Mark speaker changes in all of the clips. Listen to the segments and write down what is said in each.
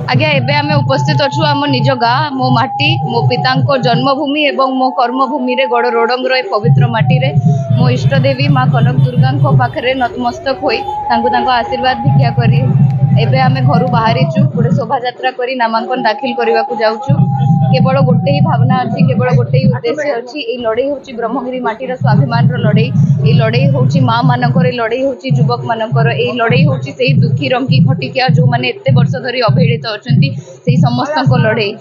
Speaker 1: आज्ञा एबे आमे उपस्थित अच्छु आम निज गाँ मो माटी मो पिता जन्मभूमि एवं मो कर्मभूमि रे गड़ रोडंगर ए पवित्र माटी रे मो इष्टदेवी माँ कनक दुर्गा पाखे नतमस्तक होई आशीर्वाद भिक्षा करी एबे आमे घर बाहरीचु गोटे शोभा यात्रा करी नामांकन दाखिल करने को जाऊचु। केवल गोटे ही भावना अच्छी केवल गोटे ही उद्देश्य अच्छी ये लड़ई हूँ ब्रह्मगिरी माटीर स्वाभिमान लड़ई ये लड़ई हूँ माँ मानकर लड़ई हूँ युवक मानकर ये लड़ई हूँ से दुखी रंगी खटिकिया जो मैंने एत वर्ष धरी अवहेलित अच्छा से समस्त लड़ई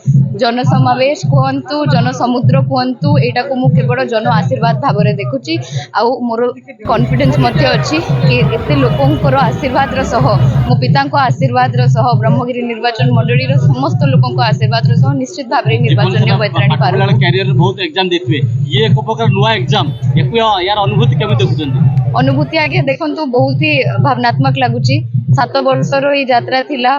Speaker 1: जनसमावेश कहतु जनसमुद्र कहतु यहाँ को मुझे केवल जन आशीर्वाद भाव में देखुची आउ मोर कॉन्फिडेंस अच्छी कि एत लोकंर आशीर्वाद सह मो पिता आशीर्वाद सह ब्रह्मगिरी निर्वाचन मंडली समस्त लोक आशीर्वाद सह निश्चित भाव निर्वाचन बैतराणी
Speaker 2: कैरियर बहुत एग्जाम देते ये एक प्रकार नुआ एग्जाम यार अनुभूति केमी देखुछन
Speaker 1: अनुभूति आगे देखंतु बहुत ही भावनात्मक लगुची 7 वर्षर ये यात्रा थिला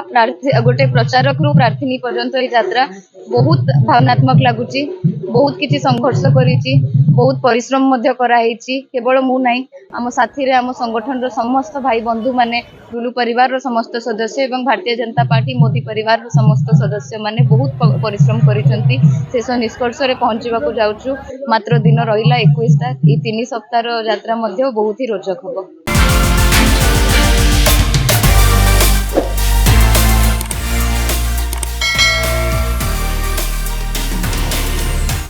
Speaker 1: गोटे प्रचारक रु प्रार्थनी पर्यंत ये यात्रा बहुत भावनात्मक लगुची बहुत किसी संघर्ष करिची बहुत परिश्रम मध्य कराइची केवल मु नाही आम साथी रे आम संगठन रो समस्त भाई बंधु माने लुलु परिवार रो समस्त सदस्य एवं भारतीय जनता पार्टी मोदी परिवार रो समस्त सदस्य माने बहुत परिश्रम करिसंती शेष निष्कर्ष रे पहुंचीबा को जाउछु मात्र दिन रहिला 21 टा ई 3 सप्ताह रो यात्रा मध्य बहुत ही रोचक होबो।